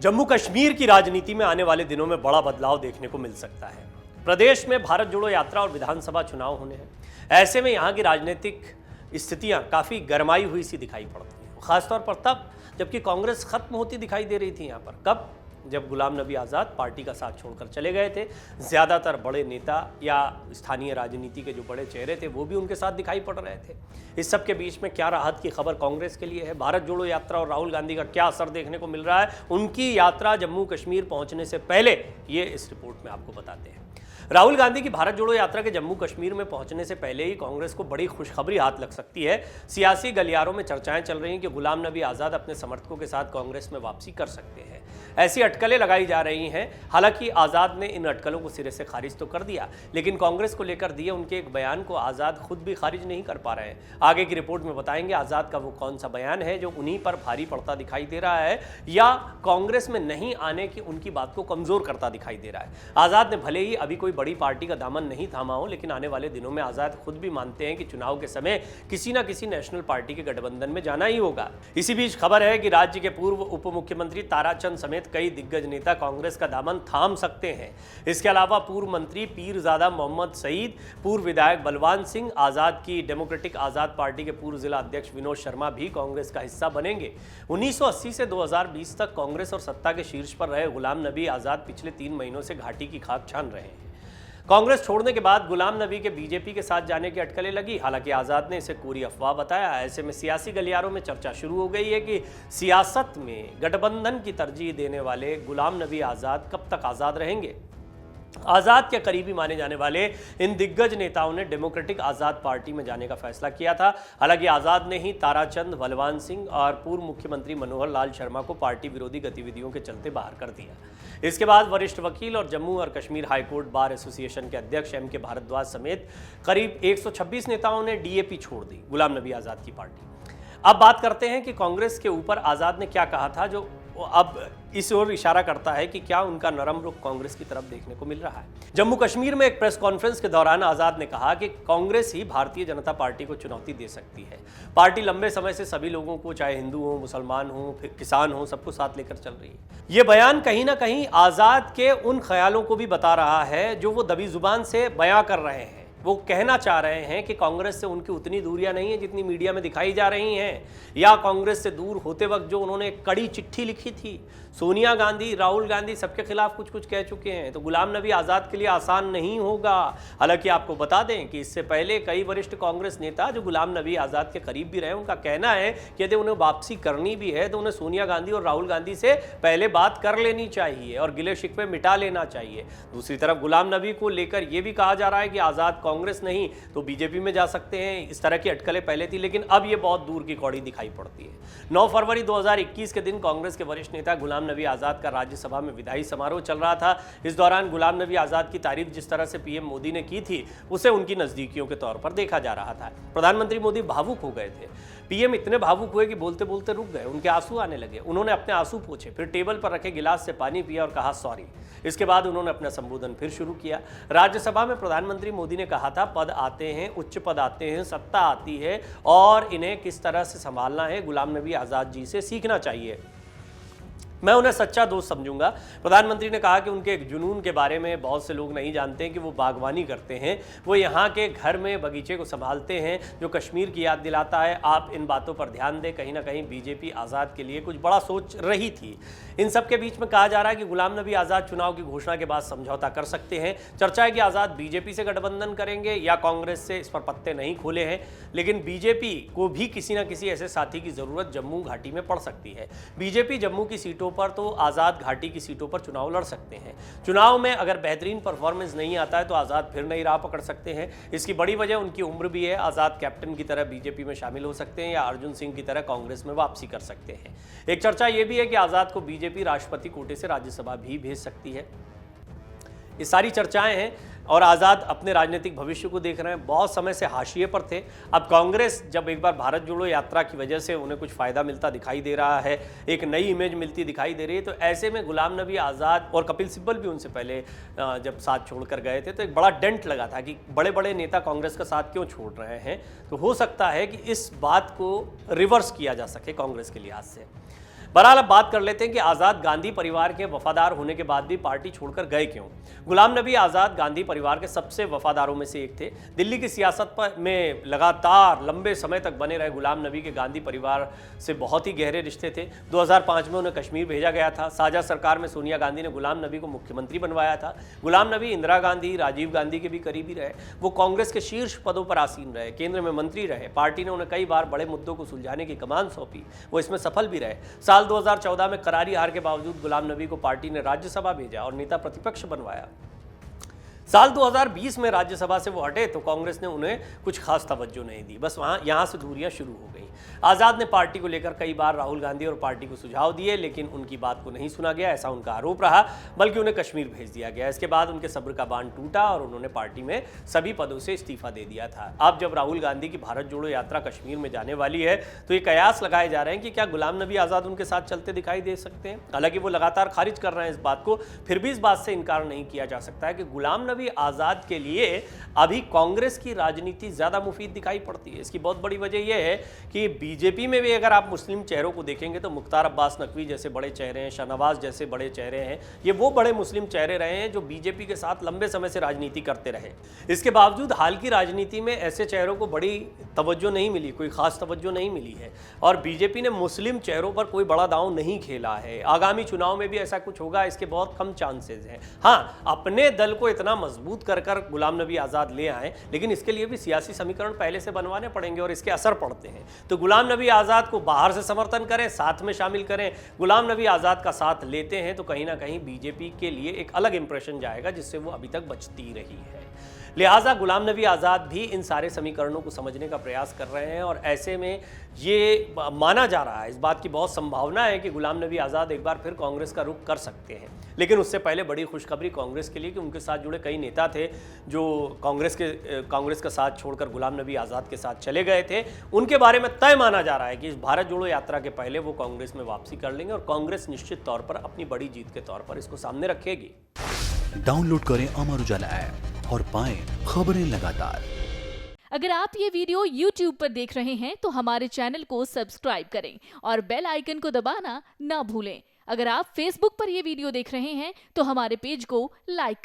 जम्मू कश्मीर की राजनीति में आने वाले दिनों में बड़ा बदलाव देखने को मिल सकता है। प्रदेश में भारत जोड़ो यात्रा और विधानसभा चुनाव होने हैं। ऐसे में यहाँ की राजनीतिक स्थितियाँ काफ़ी गरमाई हुई सी दिखाई पड़ती हैं, खासतौर पर तब जबकि कांग्रेस खत्म होती दिखाई दे रही थी। यहाँ पर कब? जब गुलाम नबी आज़ाद पार्टी का साथ छोड़कर चले गए थे। ज़्यादातर बड़े नेता या स्थानीय राजनीति के जो बड़े चेहरे थे वो भी उनके साथ दिखाई पड़ रहे थे। इस सब के बीच में क्या राहत की खबर कांग्रेस के लिए है? भारत जोड़ो यात्रा और राहुल गांधी का क्या असर देखने को मिल रहा है? उनकी यात्रा जम्मू कश्मीर पहुंचने से पहले ये इस रिपोर्ट में आपको बताते हैं। राहुल गांधी की भारत जोड़ो यात्रा के जम्मू कश्मीर में पहुंचने से पहले ही कांग्रेस को बड़ी खुशखबरी हाथ लग सकती है। सियासी गलियारों में चर्चाएं चल रही हैं कि गुलाम नबी आज़ाद अपने समर्थकों के साथ कांग्रेस में वापसी कर सकते हैं। ऐसी अटकलें लगाई जा रही हैं। हालांकि आज़ाद ने इन अटकलों को सिरे से खारिज तो कर दिया, लेकिन कांग्रेस को लेकर दिए उनके एक बयान को आज़ाद खुद भी खारिज नहीं कर पा रहे हैं। आगे की रिपोर्ट में बताएंगे आज़ाद का वो कौन सा बयान है जो उन्हीं पर भारी पड़ता दिखाई दे रहा है या कांग्रेस में नहीं आने की उनकी बात को कमजोर करता दिखाई दे रहा है। आज़ाद ने भले ही अभी कोई बड़ी पार्टी का दामन नहीं थामा हो, लेकिन आने वाले दिनों में आज़ाद खुद भी मानते हैं कि चुनाव के समय किसी न किसी नेशनल पार्टी के गठबंधन में जाना ही होगा। इसी बीच खबर है कि राज्य के पूर्व उप मुख्यमंत्री ताराचंद समेत कई दिग्गज नेता कांग्रेस का दामन थाम सकते हैं। इसके अलावा पूर्व मंत्री पीरजादा मोहम्मद सईद, पूर्व विधायक बलवान सिंह, आज़ाद की डेमोक्रेटिक आज़ाद पार्टी के पूर्व जिला अध्यक्ष विनोद शर्मा भी कांग्रेस का हिस्सा बनेंगे। 1980 से 2020 तक कांग्रेस और सत्ता के शीर्ष पर रहे गुलाम नबी आज़ाद पिछले 3 महीनों से घाटी की खाक छान रहे हैं। कांग्रेस छोड़ने के बाद गुलाम नबी के बीजेपी के साथ जाने की अटकलें लगी। हालांकि आज़ाद ने इसे कोरी अफवाह बताया। ऐसे में सियासी गलियारों में चर्चा शुरू हो गई है कि सियासत में गठबंधन की तरजीह देने वाले गुलाम नबी आज़ाद कब तक आज़ाद रहेंगे। आज़ाद के करीबी माने जाने वाले इन दिग्गज नेताओं ने डेमोक्रेटिक आज़ाद पार्टी में जाने का फैसला किया था। हालांकि आज़ाद ने ही ताराचंद, बलवान सिंह और पूर्व मुख्यमंत्री मनोहर लाल शर्मा को पार्टी विरोधी गतिविधियों के चलते बाहर कर दिया। इसके बाद वरिष्ठ वकील और जम्मू और कश्मीर हाईकोर्ट बार एसोसिएशन के अध्यक्ष एम के भारद्वाज समेत करीब 126 नेताओं ने डीएपी छोड़ दी, गुलाम नबी आज़ाद की पार्टी। अब बात करते हैं कि कांग्रेस के ऊपर आज़ाद ने क्या कहा था, जो अब इस ओर इशारा करता है कि क्या उनका नरम रुख कांग्रेस की तरफ देखने को मिल रहा है। जम्मू कश्मीर में एक प्रेस कॉन्फ्रेंस के दौरान आज़ाद ने कहा कि कांग्रेस ही भारतीय जनता पार्टी को चुनौती दे सकती है। पार्टी लंबे समय से सभी लोगों को, चाहे हिंदू हो, मुसलमान हो, फिर किसान हो, सबको साथ लेकर चल रही है। ये बयान कहीं ना कहीं आज़ाद के उन ख्यालों को भी बता रहा है जो वो दबी जुबान से बयां कर रहे हैं। वो कहना चाह रहे हैं कि कांग्रेस से उनकी उतनी दूरियां नहीं है जितनी मीडिया में दिखाई जा रही हैं, या कांग्रेस से दूर होते वक्त जो उन्होंने एक कड़ी चिट्ठी लिखी थी, सोनिया गांधी, राहुल गांधी सबके खिलाफ कुछ कुछ कह चुके हैं, तो गुलाम नबी आज़ाद के लिए आसान नहीं होगा। हालांकि आपको बता दें कि इससे पहले कई वरिष्ठ कांग्रेस नेता जो गुलाम नबी आज़ाद के करीब भी रहे, उनका कहना है कि यदि उन्हें वापसी करनी भी है तो उन्हें सोनिया गांधी और राहुल गांधी से पहले बात कर लेनी चाहिए और गिले शिकवे मिटा लेना चाहिए। दूसरी तरफ गुलाम नबी को लेकर यह भी कहा जा रहा है कि आज़ाद कांग्रेस नहीं तो बीजेपी में जा सकते हैं। इस तरह की अटकलें पहले थी, लेकिन अब ये बहुत दूर की कौड़ी दिखाई पड़ती है। 9 फरवरी 2021 के दिन कांग्रेस के वरिष्ठ नेता गुलाम नबी आज़ाद का राज्यसभा में विदाई समारोह चल रहा था। इस दौरान गुलाम नबी आज़ाद की तारीफ जिस तरह से पीएम मोदी ने की थी, उसे उनकी नजदीकियों के तौर पर देखा जा रहा था। प्रधानमंत्री मोदी भावुक हो गए थे। पीएम इतने भावुक हुए कि बोलते बोलते रुक गए, उनके आंसू आने लगे। उन्होंने अपने आंसू पोंछे, फिर टेबल पर रखे गिलास से पानी पिया और कहा सॉरी। इसके बाद उन्होंने अपना संबोधन फिर शुरू किया। राज्यसभा में प्रधानमंत्री मोदी ने कहा था, पद आते हैं, उच्च पद आते हैं, सत्ता आती है और इन्हें किस तरह से संभालना है गुलाम नबी आज़ाद जी से सीखना चाहिए। मैं उन्हें सच्चा दोस्त समझूंगा। प्रधानमंत्री ने कहा कि उनके एक जुनून के बारे में बहुत से लोग नहीं जानते हैं कि वो बागवानी करते हैं, वो यहाँ के घर में बगीचे को संभालते हैं जो कश्मीर की याद दिलाता है। आप इन बातों पर ध्यान दें। कहीं ना कहीं बीजेपी आज़ाद के लिए कुछ बड़ा सोच रही थी। इन सब के बीच में कहा जा रहा है कि गुलाम नबी आज़ाद चुनाव की घोषणा के बाद समझौता कर सकते हैं। चर्चा है कि आज़ाद बीजेपी से गठबंधन करेंगे या कांग्रेस से, इस पर पत्ते नहीं खोले हैं, लेकिन बीजेपी को भी किसी न किसी ऐसे साथी की जरूरत जम्मू घाटी में पड़ सकती है। बीजेपी जम्मू की सीटों पर तो आज़ाद घाटी की सीटों पर चुनाव लड़ सकते हैं। चुनाव में अगर बेहतरीन परफॉर्मेंस नहीं आता है तो आज़ाद फिर नई राह पकड़ सकते हैं। इसकी बड़ी वजह उनकी उम्र भी है। आज़ाद कैप्टन की तरह बीजेपी में शामिल हो सकते हैं या अर्जुन सिंह की तरह कांग्रेस में वापसी कर सकते हैं। एक चर्चा यह भी है कि आज़ाद को बीजेपी राष्ट्रपति कोटे से राज्यसभा भी भेज सकती है। ये सारी चर्चाएं हैं और आज़ाद अपने राजनीतिक भविष्य को देख रहे हैं। बहुत समय से हाशिए पर थे। अब कांग्रेस जब एक बार भारत जोड़ो यात्रा की वजह से उन्हें कुछ फ़ायदा मिलता दिखाई दे रहा है, एक नई इमेज मिलती दिखाई दे रही है, तो ऐसे में गुलाम नबी आज़ाद और कपिल सिब्बल भी उनसे पहले जब साथ छोड़कर गए थे तो एक बड़ा डेंट लगा था कि बड़े बड़े नेता कांग्रेस का साथ क्यों छोड़ रहे हैं। तो हो सकता है कि इस बात को रिवर्स किया जा सके कांग्रेस के लिहाज से। बहरहाल अब बात कर लेते हैं कि आज़ाद गांधी परिवार के वफादार होने के बाद भी पार्टी छोड़कर गए क्यों। गुलाम नबी आज़ाद गांधी परिवार के सबसे वफादारों में से एक थे। दिल्ली की सियासत में लगातार लंबे समय तक बने रहे गुलाम नबी के गांधी परिवार से बहुत ही गहरे रिश्ते थे। 2005 में उन्हें कश्मीर भेजा गया था। साझा सरकार में सोनिया गांधी ने गुलाम नबी को मुख्यमंत्री बनवाया था। गुलाम नबी इंदिरा गांधी, राजीव गांधी के भी करीबी रहे। वो कांग्रेस के शीर्ष पदों पर आसीन रहे, केंद्र में मंत्री रहे। पार्टी ने उन्हें कई बार बड़े मुद्दों को सुलझाने की कमान सौंपी, वो इसमें सफल भी रहे। साल 2014 में करारी हार के बावजूद गुलाम नबी को पार्टी ने राज्यसभा भेजा और नेता प्रतिपक्ष बनवाया। साल 2020 में राज्यसभा से वो हटे तो कांग्रेस ने उन्हें कुछ खास तवज्जो नहीं दी, बस यहाँ से दूरियां शुरू हो गई। आज़ाद ने पार्टी को लेकर कई बार राहुल गांधी और पार्टी को सुझाव दिए, लेकिन उनकी बात को नहीं सुना गया, ऐसा उनका आरोप रहा, बल्कि उन्हें कश्मीर भेज दिया गया। इसके बाद उनके सब्र का बांध टूटा और उन्होंने पार्टी में सभी पदों से इस्तीफा दे दिया था। अब जब राहुल गांधी की भारत जोड़ो यात्रा कश्मीर में जाने वाली है तो ये कयास लगाए जा रहे हैं कि क्या गुलाम नबी आज़ाद उनके साथ चलते दिखाई दे सकते हैं। हालांकि वो लगातार खारिज कर रहे हैं इस बात को, फिर भी इस बात से इनकार नहीं किया जा सकता है कि गुलाम नबी आज़ाद के लिए अभी कांग्रेस की राजनीति ज्यादा मुफीद दिखाई पड़ती है। इसकी बहुत बड़ी वजह यह है कि बीजेपी में भी अगर आप मुस्लिम चेहरों को देखेंगे तो मुख्तार अब्बास नकवी जैसे बड़े चेहरे हैं, शाहनवाज जैसे बड़े चेहरे हैं, ये वो बड़े मुस्लिम चेहरे रहे हैं जो बीजेपी के साथ लंबे समय से राजनीति करते रहे। इसके बावजूद हाल की राजनीति में ऐसे चेहरों को बड़ी तवज्जो नहीं मिली, कोई खास तवज्जो नहीं मिली है और बीजेपी ने मुस्लिम चेहरों पर कोई बड़ा दांव नहीं खेला है। आगामी चुनाव में भी ऐसा कुछ होगा, इसके बहुत कम चांसेस हैं। हाँ, अपने दल को इतना मजबूत कर गुलाम नबी आज़ाद ले आए, लेकिन इसके लिए भी सियासी समीकरण पहले से बनवाने पड़ेंगे और इसके असर पड़ते हैं। तो गुलाम नबी आज़ाद को बाहर से समर्थन करें, साथ में शामिल करें, गुलाम नबी आज़ाद का साथ लेते हैं तो कहीं ना कहीं बीजेपी के लिए एक अलग इंप्रेशन जाएगा जिससे वो अभी तक बचती रही है। लिहाजा गुलाम नबी आज़ाद भी इन सारे समीकरणों को समझने का प्रयास कर रहे हैं और ऐसे में ये माना जा रहा है, इस बात की बहुत संभावना है कि गुलाम नबी आज़ाद एक बार फिर कांग्रेस का रुख कर सकते हैं। लेकिन उससे पहले बड़ी खुशखबरी कांग्रेस के लिए कि उनके साथ जुड़े कई नेता थे जो कांग्रेस का साथ छोड़कर गुलाम नबी आज़ाद के साथ चले गए थे, उनके बारे में तय माना जा रहा है कि इस भारत जोड़ो यात्रा के पहले वो कांग्रेस में वापसी कर लेंगे और कांग्रेस निश्चित तौर पर अपनी बड़ी जीत के तौर पर इसको सामने रखेगी। डाउनलोड करें अमर उजाला ऐप और पाएं खबरें लगातार। अगर आप ये वीडियो YouTube पर देख रहे हैं तो हमारे चैनल को सब्सक्राइब करें और बेल आइकन को दबाना ना भूलें। अगर आप Facebook पर ये वीडियो देख रहे हैं तो हमारे पेज को लाइक करें।